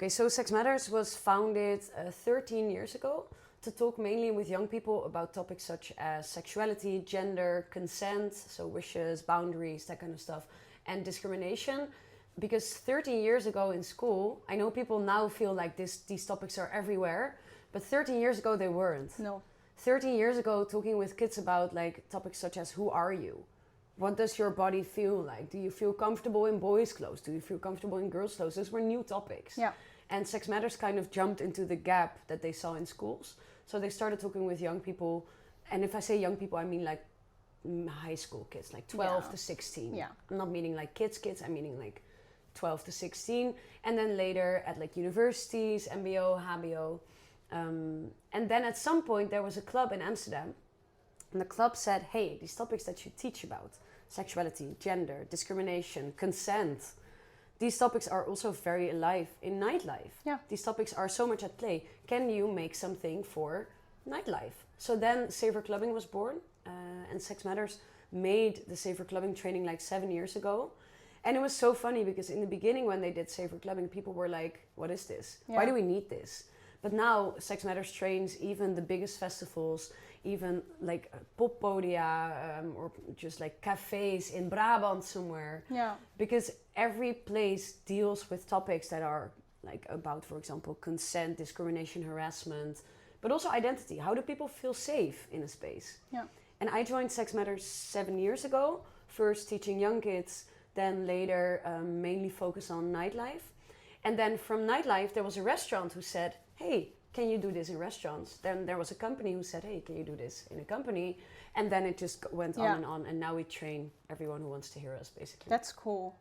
Okay, so Sexmatters was founded 13 years ago to talk mainly with young people about topics such as sexuality, gender, consent, so wishes, boundaries, that kind of stuff, and discrimination. Because 13 years ago in school, I know people now feel like these topics are everywhere, but 13 years ago they weren't. No. 13 years ago, talking with kids about like topics such as who are you? What does your body feel like? Do you feel comfortable in boys' clothes? Do you feel comfortable in girls' clothes? Those were new topics. Yeah. And Sexmatters kind of jumped into the gap that they saw in schools. So they started talking with young people. And if I say young people, I mean like high school kids, like 12 to 16. Yeah. I'm not meaning like kids, I'm meaning like 12 to 16. And then later at like universities, MBO, HBO. And then at some point there was a club in Amsterdam. And the club said, hey, these topics that you teach about, sexuality, gender, discrimination, consent, these topics are also very alive in nightlife. Yeah. These topics are so much at play. Can you make something for nightlife? So then Safer Clubbing was born, and Sexmatters made the Safer Clubbing training like 7 years ago. And it was so funny because in the beginning when they did Safer Clubbing, people were like, what is this? Yeah. Why do we need this? But now Sexmatters trains even the biggest festivals, even like pop podia or just like cafes in Brabant somewhere. Yeah. Because every place deals with topics that are like about, for example, consent, discrimination, harassment, but also identity. How do people feel safe in a space? Yeah. And I joined Sexmatters 7 years ago, first teaching young kids, then later mainly focus on nightlife. And then from nightlife, there was a restaurant who said, hey, can you do this in restaurants? Then there was a company who said, hey, can you do this in a company? And then it just went on and on. And now we train everyone who wants to hear us, basically. That's cool.